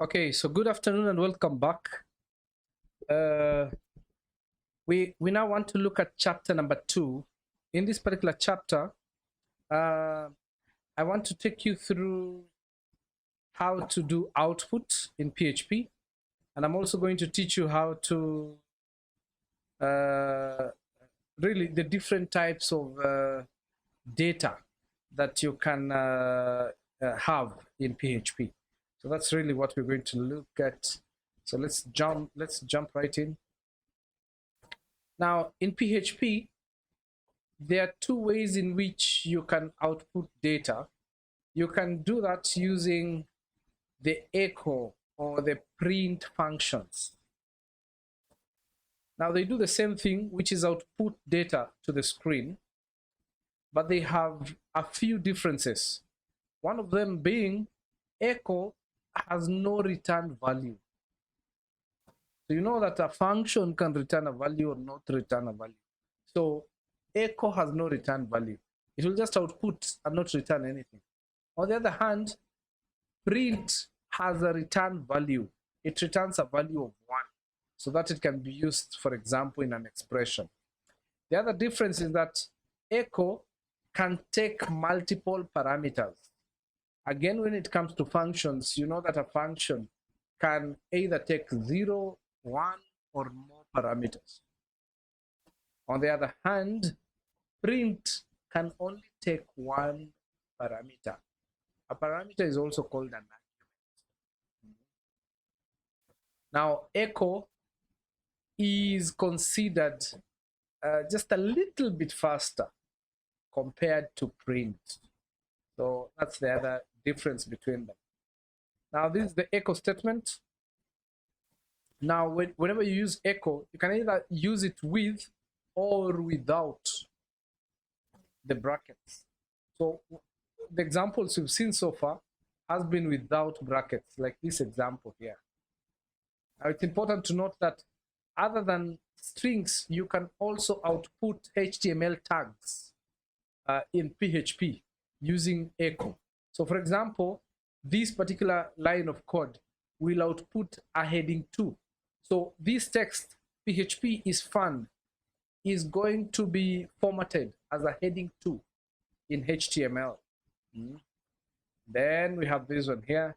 Okay, so good afternoon and welcome back. Uh, we now want to look at chapter number 2. In this particular chapter, I want to take you through how to do output in PHP, and I'm also going to teach you how to uh, really the different types of data that you can have in PHP. So that's really what we're going to look at. So let's jump right in. Now, in PHP, there are two ways in which you can output data. You can do that using the echo or the print functions. Now, they do the same thing, which is output data to the screen, but they have a few differences. One of them being echo has no return value. So you know that a function can return a value or not return a value. So echo has no return value. It will just output and not return anything. On the other hand, print has a return value. It returns a value of 1 so that it can be used, for example, in an expression. The other difference is that echo can take multiple parameters. Again, when it comes to functions, you know that a function can either take 0, 1, or more parameters. On the other hand, print can only take one parameter. A parameter is also called an argument. Now, echo is considered just a little bit faster compared to print. So that's the other difference between them. Now, this is the echo statement. Now, whenever you use echo, you can either use it with or without the brackets. So the examples we've seen so far has been without brackets, like this example here. Now, it's important to note that other than strings, you can also output HTML tags in PHP using echo. So for example, this particular line of code will output a heading 2. So this text, PHP is fun, is going to be formatted as a heading 2 in HTML. Then we have this one here.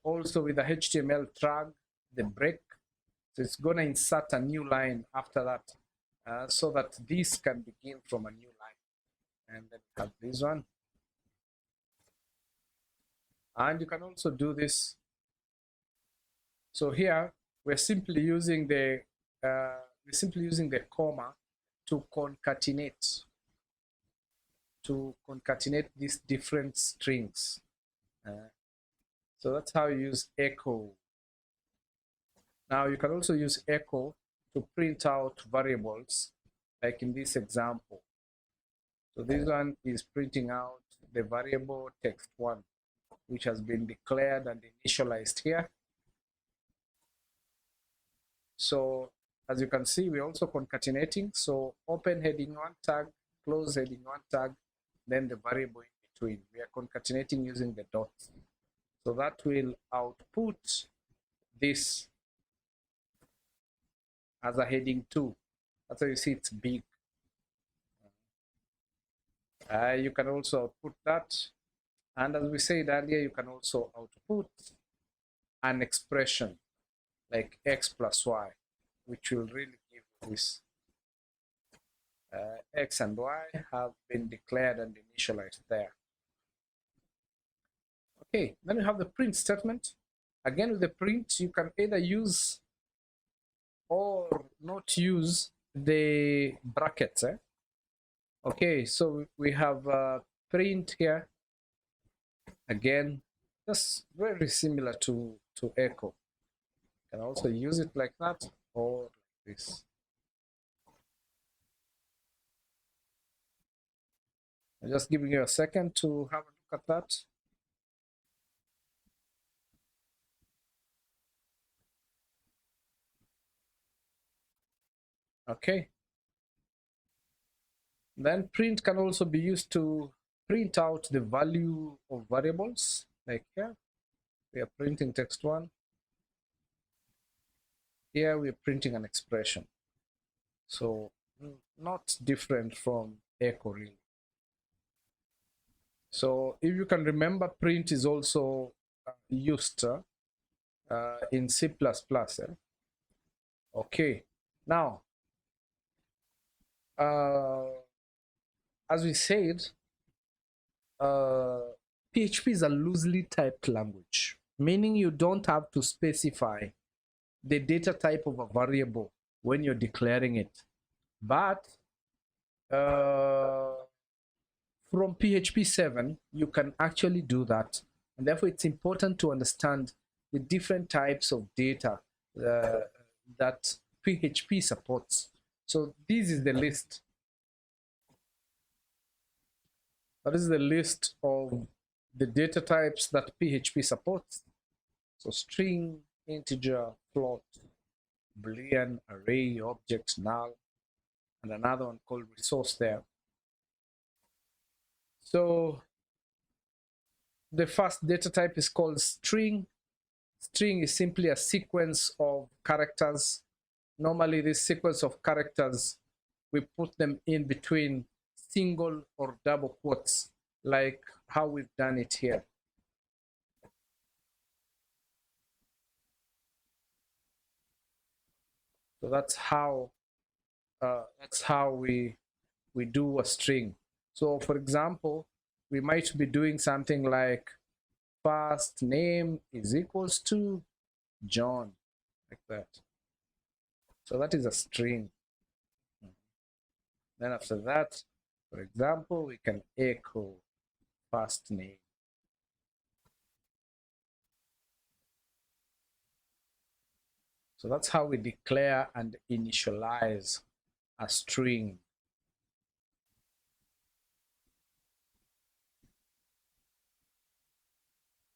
Also with the HTML tag, the break. So it's going to insert a new line after that so that this can begin from a new line. And then we have this one. And you can also do this. So here we're simply using the comma to concatenate these different strings. So that's how you use echo. Now you can also use echo to print out variables, like in this example. So this one is printing out the variable text1, which has been declared and initialized here. So as you can see, we're also concatenating. So open heading 1 tag, close heading 1 tag, then the variable in between. We are concatenating using the dots. So that will output this as a heading 2. That's why you see it's big. You can also output that. And as we said earlier, you can also output an expression like x plus y, which will really give this. X and y have been declared and initialized there. Okay, then we have the print statement. Again, with the print, you can either use or not use the brackets. Okay, so we have print here. Again, just very similar to echo. You can also use it like that or like this. I'm just giving you a second to have a look at that. Okay. Then print can also be used to print out the value of variables, like here. We are printing text1. Here we are printing an expression. So not different from echo really. So if you can remember, print is also used in C++. Okay, now as we said, PHP is a loosely typed language, meaning you don't have to specify the data type of a variable when you're declaring it. But from PHP 7, you can actually do that. And therefore, it's important to understand the different types of data that PHP supports. So this is the list. That is the list of the data types that PHP supports. So string, integer, float, Boolean, array, object, null, and another one called resource there. So the first data type is called string. String is simply a sequence of characters. Normally, this sequence of characters, we put them in between single or double quotes, like how we've done it here. So that's how we do a string. So for example, we might be doing something like first name is equals to John, like that. So that is a string. Then after that, for example, we can echo first name. So that's how we declare and initialize a string.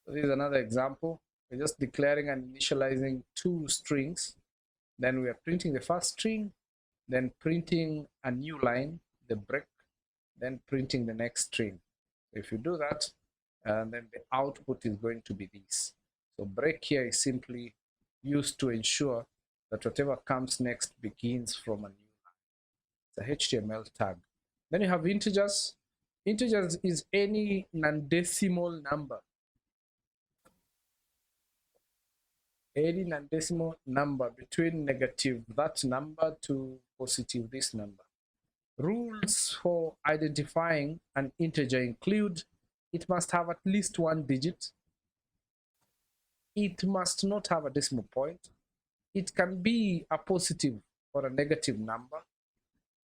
So this is another example. We're just declaring and initializing two strings. Then we are printing the first string, then printing a new line, the break, then printing the next string. If you do that, and then the output is going to be this. So break here is simply used to ensure that whatever comes next begins from a new line. It's a HTML tag. Then you have integers. Integers is any non-decimal number. Any non-decimal number between negative that number to positive this number. Rules for identifying an integer include it must have at least one digit. It must not have a decimal point. It can be a positive or a negative number.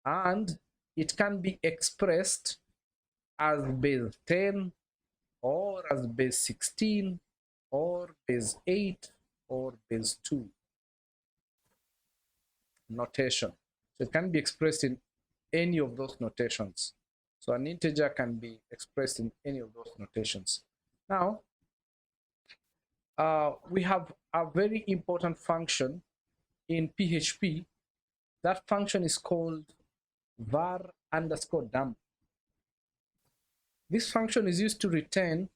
And it can be expressed as base 10 or as base 16 or base 8 or base 2 notation. So it can be expressed in any of those notations. So an integer can be expressed in any of those notations. Now, we have a very important function in PHP. That function is called var_dump. This function is used to return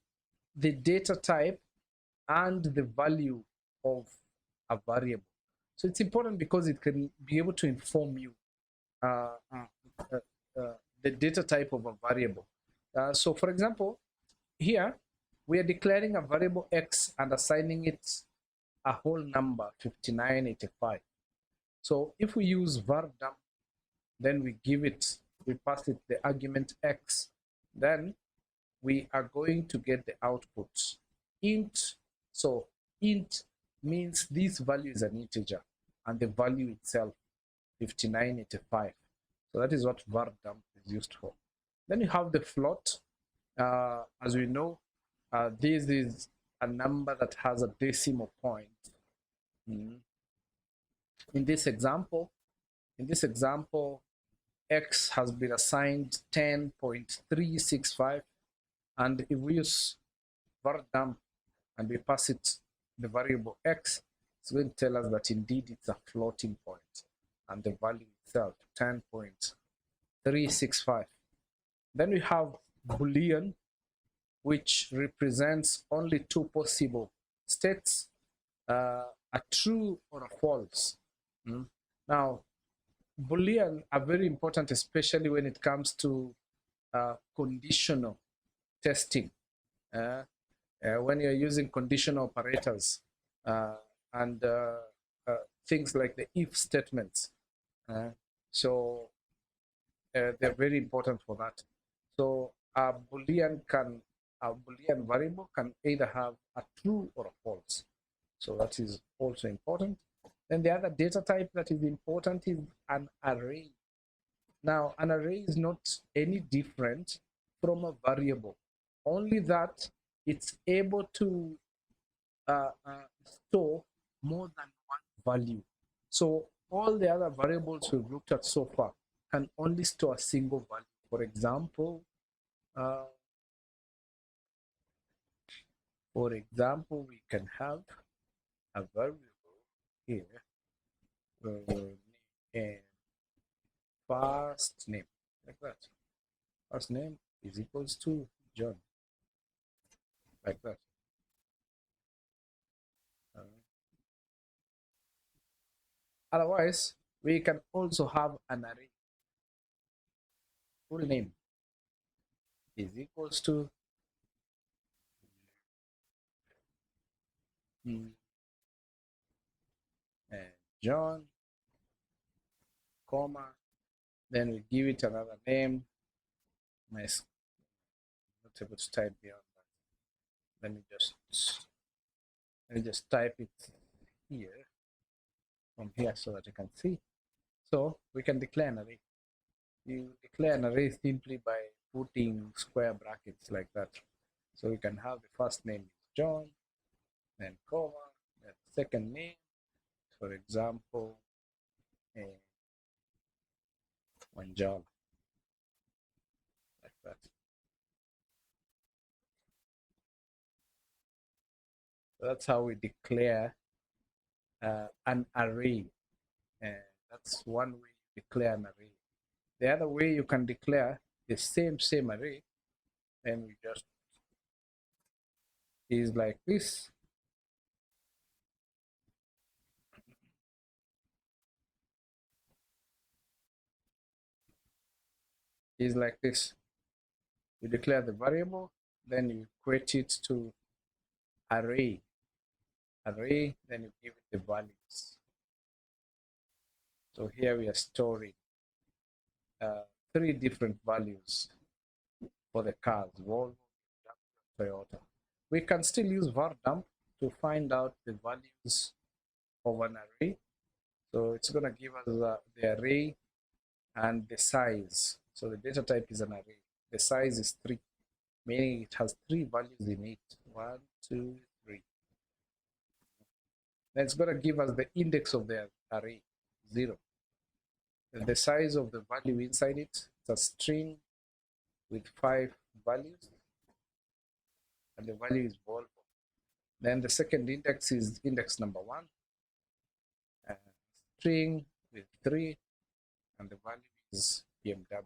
the data type and the value of a variable. So it's important because it can be able to inform you the data type of a variable. So for example, here we are declaring a variable x and assigning it a whole number 5985. So if we use var_dump, then we pass it the argument x, then we are going to get the output int. So int means this value is an integer and the value itself 5985. So that is what var_dump is used for. Then you have the float. As we know, this is a number that has a decimal point. In this example, x has been assigned 10.365, and if we use var_dump and we pass it the variable x, it's going to tell us that indeed it's a floating point and the value itself 10.365. Then we have Boolean, which represents only two possible states a true or a false. Now, Boolean are very important, especially when it comes to conditional testing. When you're using conditional operators and things like the if statements. So they're very important for that. So a Boolean variable can either have a true or a false. So that is also important. Then the other data type that is important is an array. Now, an array is not any different from a variable, only that it's able to store more than one value. So all the other variables we've looked at so far can only store a single value. For example, we can have a variable here, and first name, like that. First name is equals to John, like that. Otherwise, we can also have an array. Full name is equals to John, comma, then we give it another name. Not able to type beyond that. Let me just type it here, from here, so that you can see. So we can declare an array. You declare an array simply by putting square brackets like that. So we can have the first name is John, then comma, then second name, for example, Wanjala, like that. So that's how we declare an array. That's one way you declare an array. The other way you can declare the same array, then we just is like this. Is like this. You declare the variable, then you equate it to array, then you give it the values. So here we are storing 3 different values for the cars, Volvo, Toyota. We can still use var_dump to find out the values of an array. So it's going to give us the array and the size. So the data type is an array. The size is 3, meaning it has 3 values in it. 1, 2, 3. Then it's going to give us the index of the array, 0. And the size of the value inside it, it's a string with 5 values, and the value is Volvo. Then the second index is index number 1, string with 3, and the value is BMW.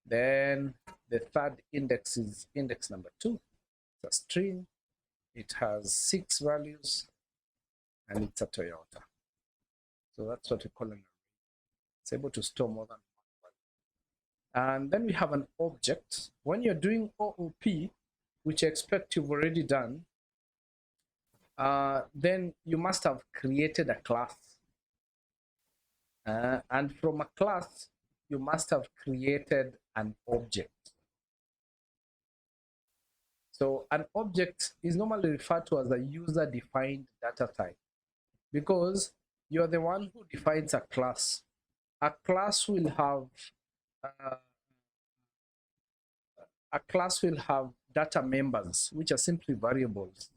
Then the third index is index number 2. It's a string. It has 6 values, and it's a Toyota. So that's what we call an array. It's able to store more than one value. And then we have an object. When you're doing OOP, which I expect you've already done, then you must have created a class. And from a class, you must have created an object. So an object is normally referred to as a user-defined data type, because you're the one who defines a class. A class will have data members, which are simply variables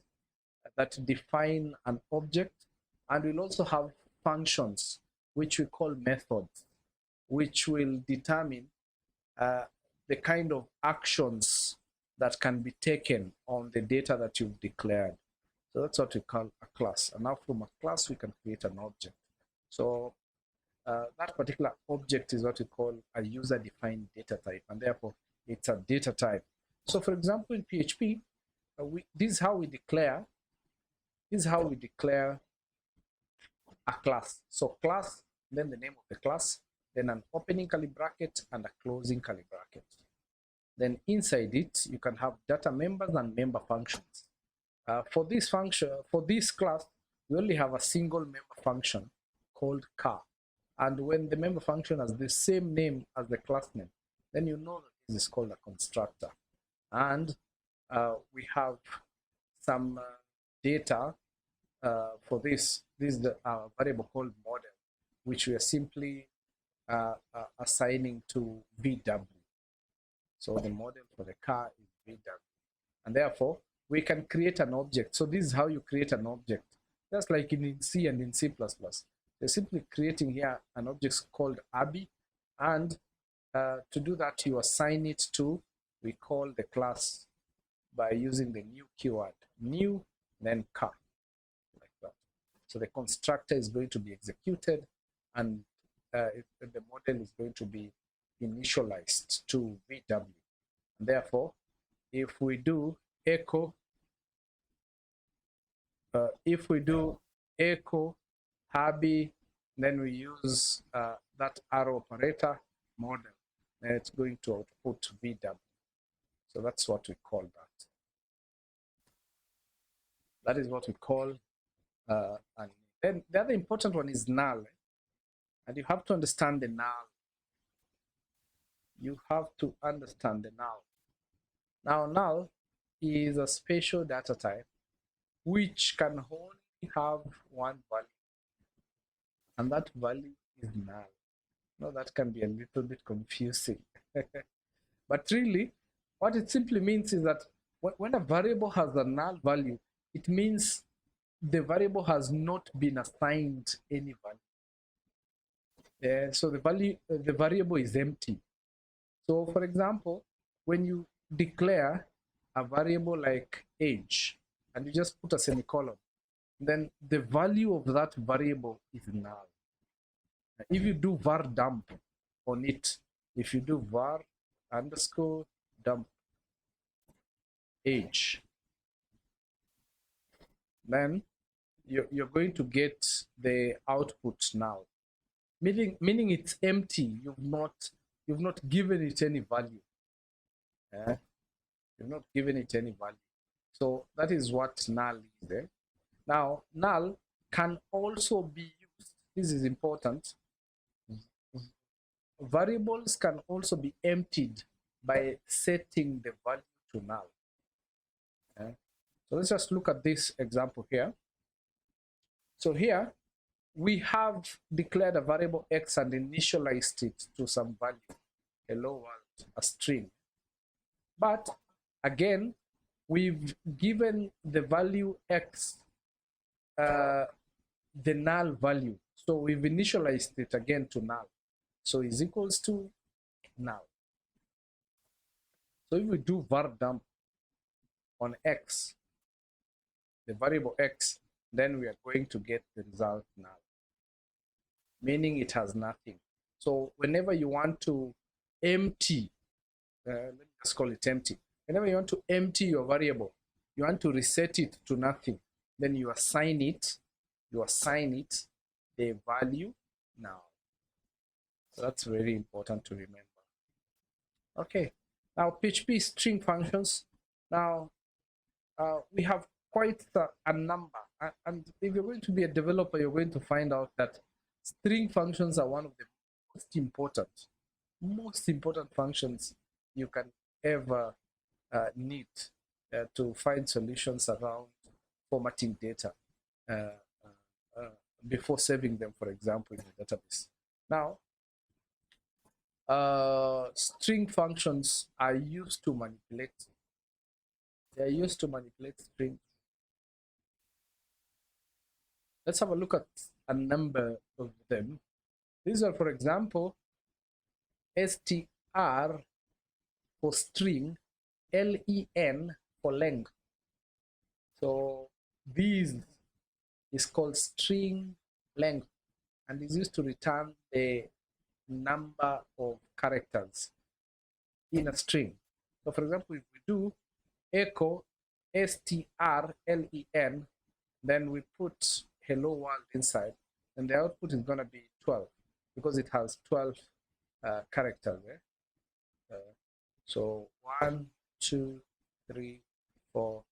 that define an object, and will also have functions, which we call methods, which will determine the kind of actions that can be taken on the data that you've declared. So that's what we call a class. And now from a class, we can create an object. So that particular object is what we call a user-defined data type, and therefore it's a data type. So for example, in PHP, this is how we declare This is how we declare a class. So class, then the name of the class, then an opening curly bracket and a closing curly bracket. Then inside it, you can have data members and member functions. For this function, for this class, we only have a single member function called car. And when the member function has the same name as the class name, then you know that this is called a constructor. And we have some data for this. This is the variable called model, which we are simply assigning to VW. So the model for the car is VW. And therefore, we can create an object. So this is how you create an object. Just like in C and in C++. They're simply creating here an object called Abby. And to do that, you assign it to, we call the class by using the new keyword, new, then car, like that. So the constructor is going to be executed, and the model is going to be initialized to VW. And therefore, if we do echo Habi, then we use that arrow operator model, then it's going to output VW. So that's what we call that. That is what we call, and then the other important one is null. And you have to understand the null. You have to understand the null. Now, null is a special data type which can only have one value, and that value is null. Now, that can be a little bit confusing. But really, what it simply means is that when a variable has a null value, it means the variable has not been assigned any value. So the variable is empty. So for example, when you declare a variable like age and you just put a semicolon, then the value of that variable is null. If you do var dump on it, if you do var underscore dump age, then you're going to get the output now, meaning it's empty. You've not given it any value. You've not given it any value. So that is what null is there. Now, null can also be used. This is important. Variables can also be emptied by setting the value to null. So let's just look at this example here. So here we have declared a variable x and initialized it to some value, hello world, a string. But again, we've given the value x the null value. So we've initialized it again to null. So is equals to null. So if we do var dump on x, the variable x, then we are going to get the result null, meaning it has nothing. So whenever you want to empty, let me just call it empty. Whenever you want to empty your variable, you want to reset it to nothing, then you assign it the value now. So that's very important to remember. Okay, now PHP string functions. Now we have quite a number, and if you're going to be a developer, you're going to find out that string functions are one of the most important functions you can ever need to find solutions around formatting data before saving them, for example, in the database. Now, string functions are used to manipulate. They are used to manipulate strings. Let's have a look at a number of them. These are, for example, str for string, len for length. So this is called string length and is used to return the number of characters in a string. So for example, if we do echo strlen, then we put hello world inside, and the output is going to be 12 because it has 12 characters there. So 1, 2, 3, 4,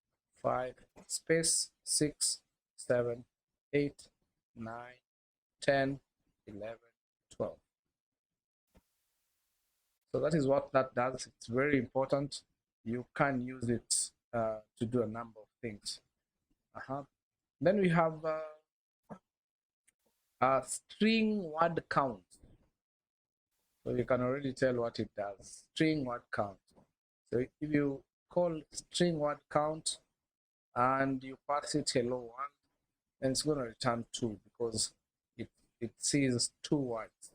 5, space 6, 7, 8, 9, 10, 11, 12. So that is what that does. It's very important. You can use it to do a number of things. Then we have a string word count. So you can already tell what it does. String word count. So if you call string word count and you pass it hello one, then it's going to return 2 because it sees 2 words.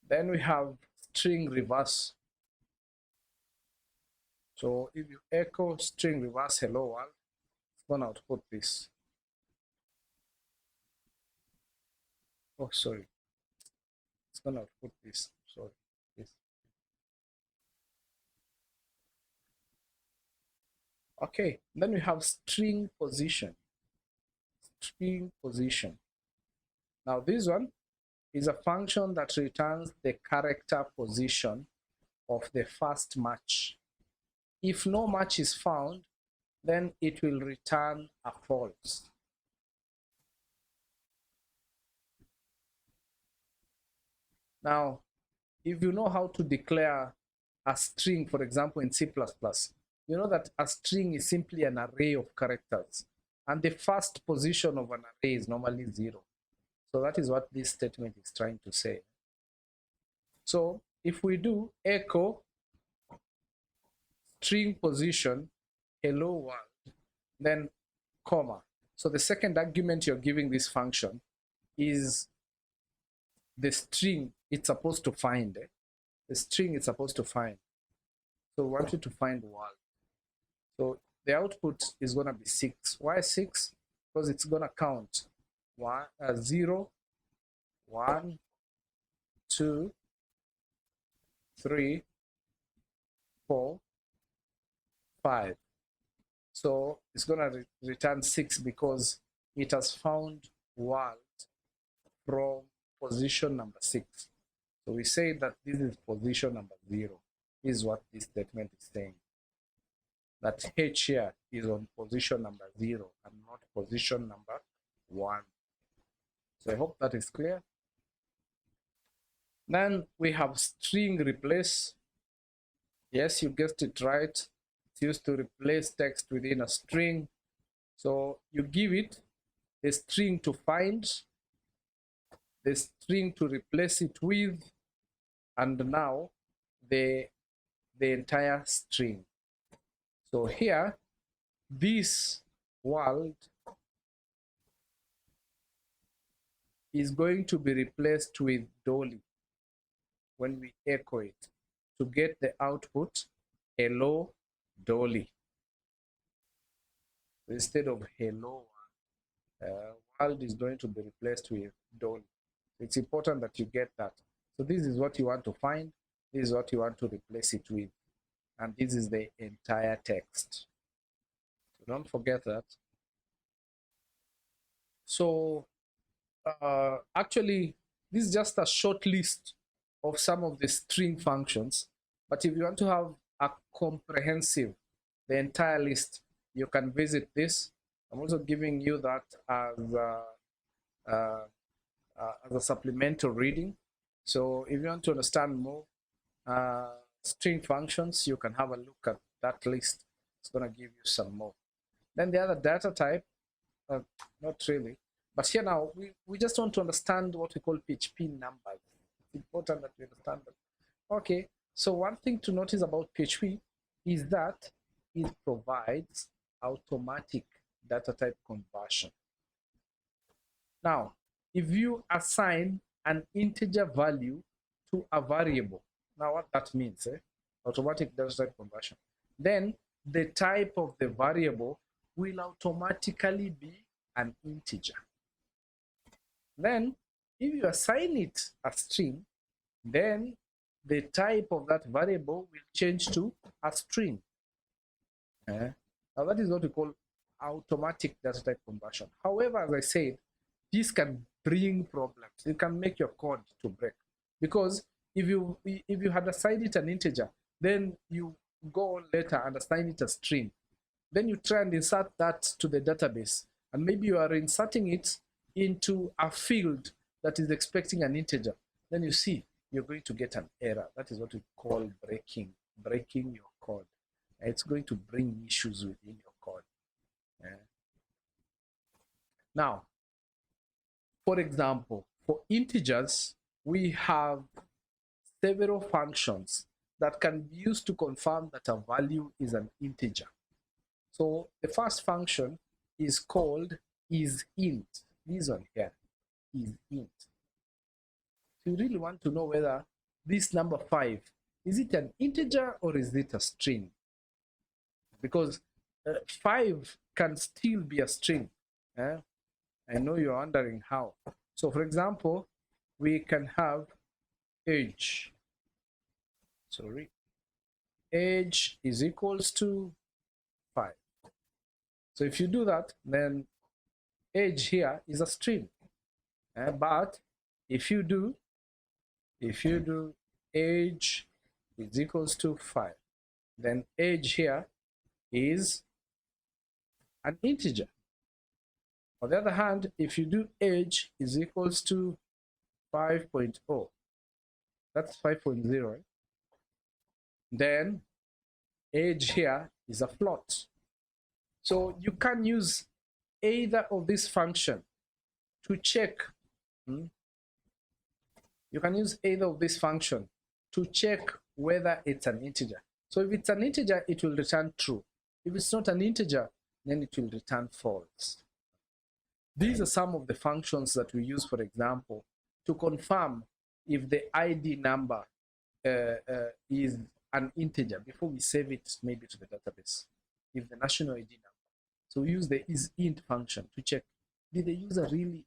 Then we have string reverse. So if you echo string reverse hello world, it's going to output this. Oh, sorry. It's going to output this. Sorry. This. Okay. Then we have string position. String position. Now this one is a function that returns the character position of the first match. If no match is found, then it will return a false. Now, if you know how to declare a string, for example, in C++, you know that a string is simply an array of characters, and the first position of an array is normally 0. So that is what this statement is trying to say. So if we do echo string position hello world, then comma. So the second argument you're giving this function is the string it's supposed to find. The string it's supposed to find. So we want you to find world. So the output is going to be 6. Why 6? Because it's going to count 0, 1, 2, 3, 4, 5. So it's going to return 6 because it has found world from position number 6. So we say that this is position number 0. This is what this statement is saying. That H here is on position number 0 and not position number 1. So I hope that is clear. Then we have string replace. Yes, you guessed it right. It's used to replace text within a string. So you give it a string to find, the string to replace it with, and now the entire string. So here, this world is going to be replaced with dolly when we echo it to get the output hello dolly. Instead of hello world is going to be replaced with dolly. It's important that you get that. So this is what you want to find, this is what you want to replace it with, and this is the entire text. So don't forget that. So actually, this is just a short list of some of the string functions, but if you want to have a comprehensive, the entire list, you can visit this. I'm also giving you that as a supplemental reading. So if you want to understand more string functions, you can have a look at that list. It's going to give you some more. Then the other data type, not really, but here now we just want to understand what we call PHP numbers. It's important that we understand that. Okay, so one thing to notice about PHP is that it provides automatic data type conversion. Now, if you assign an integer value to a variable, now what that means, automatic data type conversion, then the type of the variable will automatically be an integer. Then, if you assign it a string, then the type of that variable will change to a string. Now that is what we call automatic data type conversion. However, as I said, this can bring problems. It can make your code to break, because if you had assigned it an integer, then you go on later and assign it a string, then you try and insert that to the database, and maybe you are inserting it into a field that is expecting an integer, then you see you're going to get an error. That is what we call breaking your code. It's going to bring issues within your code. Now, for example, for integers, we have several functions that can be used to confirm that a value is an integer. So the first function is called isInt. This one here, isInt. So you really want to know whether this number 5, is it an integer or is it a string? Because 5 can still be a string. I know you're wondering how. So for example, we can have age. Age is equals to 5. So if you do that, then age here is a string. But if you do age is equals to 5, then age here is an integer. On the other hand, if you do age is equals to 5.0, that's 5.0, right? Then age here is a float. So you can use either of this function to check. You can use either of this function to check whether it's an integer. So if it's an integer, it will return true. If it's not an integer, then it will return false. These are some of the functions that we use, for example, to confirm if the ID number is an integer before we save it maybe to the database, if the national ID number. So we use the isInt function to check, did the user really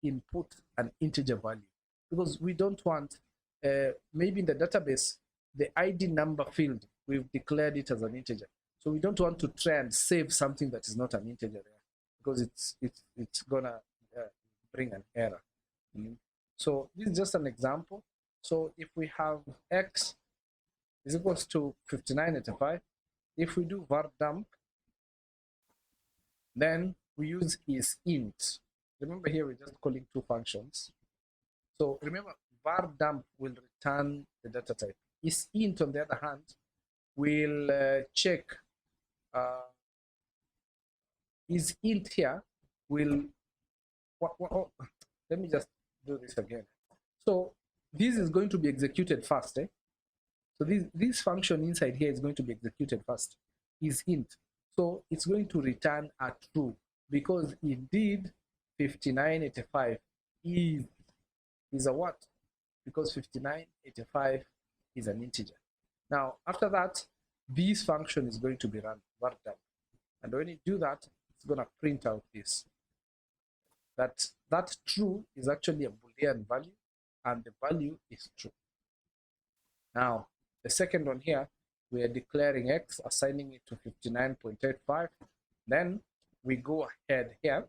input an integer value? Because we don't want, maybe in the database, the ID number field, we've declared it as an integer. So we don't want to try and save something that is not an integer there, because it's gonna bring an error. So this is just an example. So if we have x is equals to 5985, if we do var dump, then we use isInt. Remember here we're just calling two functions. So remember, var dump will return the data type. isInt, on the other hand, will check. isInt here will. Let me just do this again. So this is going to be executed first. So this function inside here is going to be executed first. isInt. So it's going to return a true, because indeed 5985 is a what? Because 5985 is an integer. Now after that, this function is going to be run, var dump. And when you do that, it's going to print out this. That true is actually a Boolean value, and the value is true. Now, the second one here, we are declaring x, assigning it to 59.85. Then we go ahead here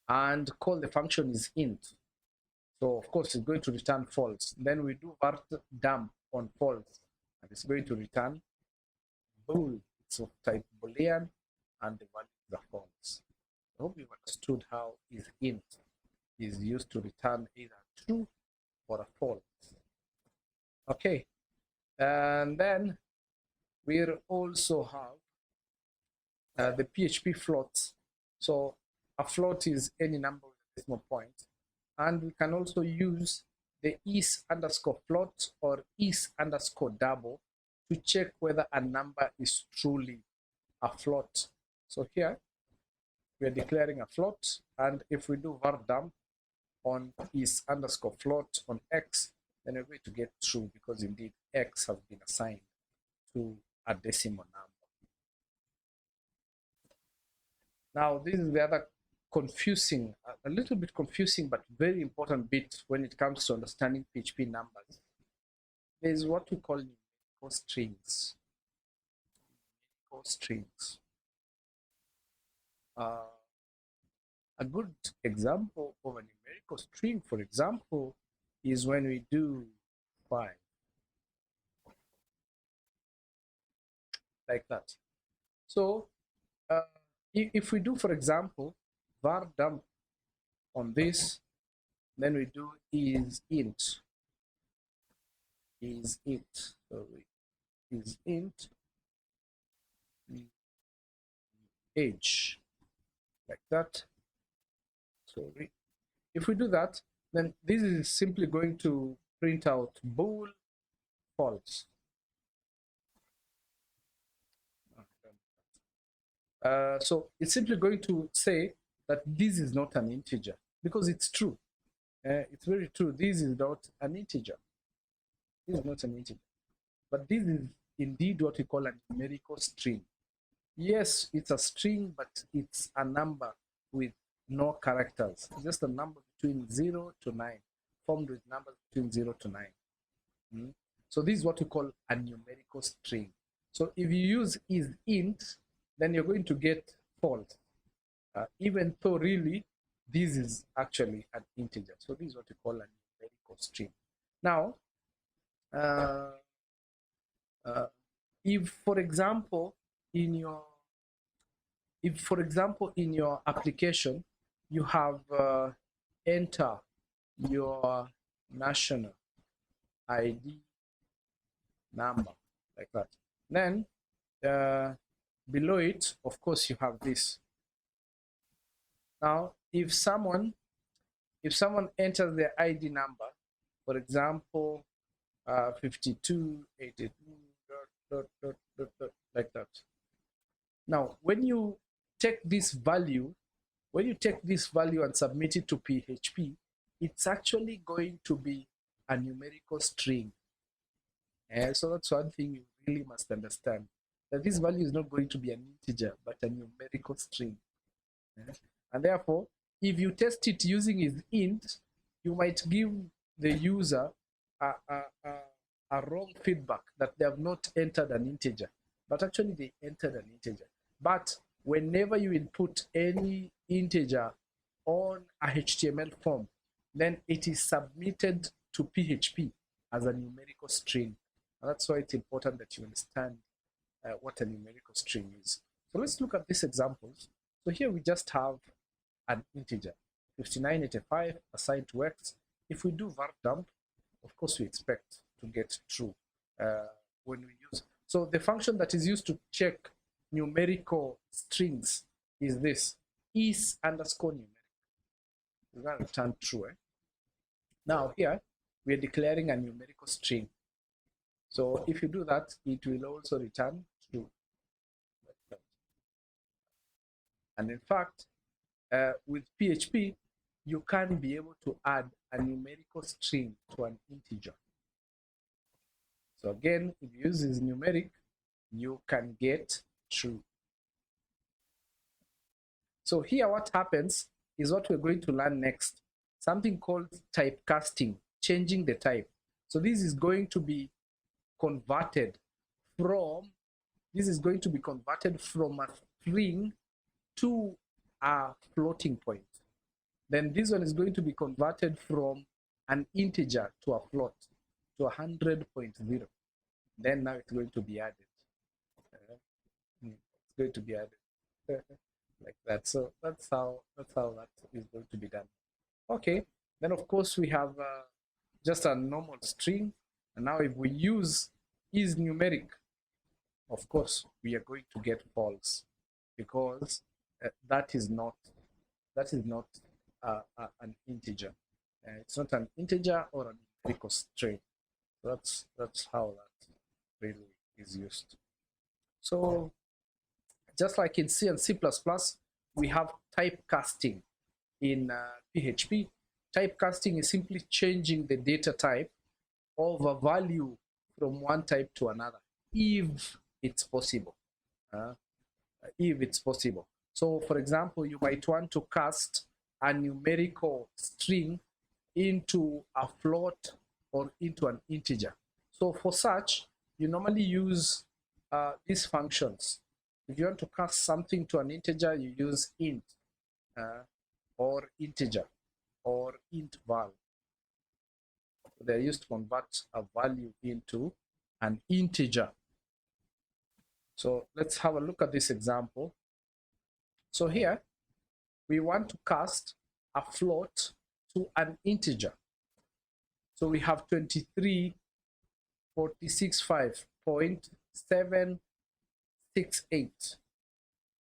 and call the function isInt. So of course it's going to return false. Then we do var dump on false, and it's going to return bool. It's of type Boolean, and the value is a false. I hope you've understood how isInt is used to return either true or a false. Okay, and then we also have the PHP floats. So a float is any number with a decimal point, and we can also use the is_float or is_double to check whether a number is truly a float. So here we are declaring a float, and if we do var dump on is_float on x, then we're going to get true, because indeed x has been assigned to a decimal number. Now this is the other confusing, a little bit confusing, but very important bit when it comes to understanding PHP numbers. There is what we call numerical numerical strings. Numerical strings. A good example of a numerical string, for example, is when we do 5, like that. So if we do, for example, var dump on this, then we do is int, so is int age, like that. Sorry. If we do that, then this is simply going to print out bool false. So it's simply going to say that this is not an integer, because it's true. It's very true. This is not an integer. This is not an integer. But this is indeed what we call a numerical string. Yes, it's a string, but it's a number with no characters. It's just a number between 0 to 9, formed with numbers between 0 to 9. So this is what we call a numerical string. So if you use is int, then you're going to get false, even though really this is actually an integer. So this is what we call a numerical string. Now, if for example in your application you have enter your national ID number, like that, then below it, of course, you have this. Now, if someone enters their ID number, for example, 5282, like that. Now, when you take this value and submit it to PHP, it's actually going to be a numerical string. So that's one thing you really must understand, that this value is not going to be an integer, but a numerical string. And therefore, if you test it using is int, you might give the user a wrong feedback that they have not entered an integer, but actually they entered an integer. But whenever you input any integer on a HTML form, then it is submitted to PHP as a numerical string. And that's why it's important that you understand what a numerical string is. So let's look at these examples. So here we just have an integer, 5985 assigned to x. If we do var dump, of course we expect to get true when we use. So the function that is used to check numerical strings is this, is underscore numeric. We're going to return true. Now here we are declaring a numerical string. So if you do that, it will also return true. And in fact, with PHP, you can be able to add a numerical string to an integer. So again, if you use this numeric, you can get true. So here what happens is what we're going to learn next, something called typecasting, changing the type. So this is going to be converted from a string to a floating point. Then this one is going to be converted from an integer to a float, to 100.0. Then now it's going to be added. It's going to be added like that. So that's how that is going to be done. Okay. Then of course we have just a normal string, and now if we use is numeric, of course we are going to get false, because that is not an integer. It's not an integer or a numerical string. That's how that really is used. So just like in C and C++, we have typecasting in PHP. Typecasting is simply changing the data type of a value from one type to another, if it's possible. So for example, you might want to cast a numerical string into a float or into an integer. So for such, you normally use these functions. If you want to cast something to an integer, you use int or integer or int val. They're used to convert a value into an integer. So let's have a look at this example. So here we want to cast a float to an integer. So we have 23,465.768.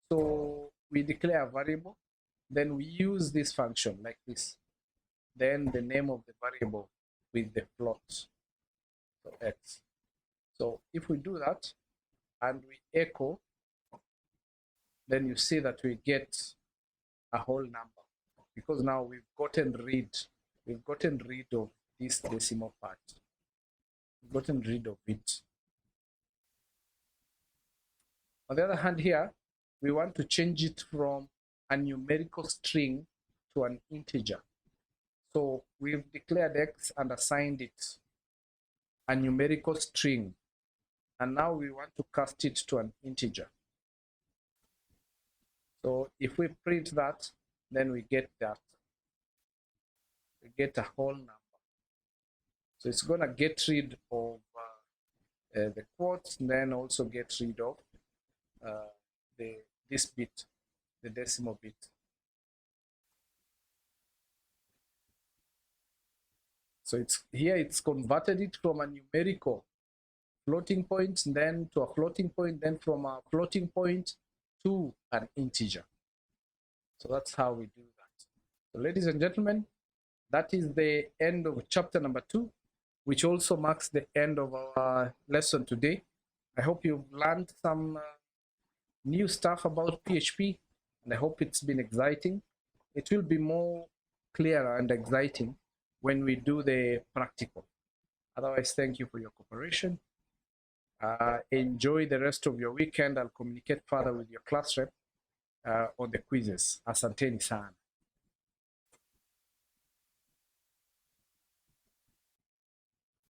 So we declare a variable, then we use this function like this. Then the name of the variable with the float, so x. So if we do that and we echo, then you see that we get a whole number, because now we've gotten rid of this decimal part. We've gotten rid of it. On the other hand, here we want to change it from a numerical string to an integer. So we've declared x and assigned it a numerical string, and now we want to cast it to an integer. So if we print that, then we get that. We get a whole number. So it's going to get rid of the quotes, and then also get rid of this bit, the decimal bit. So it's converted it from a numerical floating point, then to a floating point, then from a floating point to an integer. So that's how we do that. So ladies and gentlemen, that is the end of chapter number 2, which also marks the end of our lesson today. I hope you've learned some new stuff about PHP, and I hope it's been exciting. It will be more clearer and exciting when we do the practical. Otherwise, thank you for your cooperation. Enjoy the rest of your weekend. I'll communicate further with your class rep on the quizzes. Asanteni sana.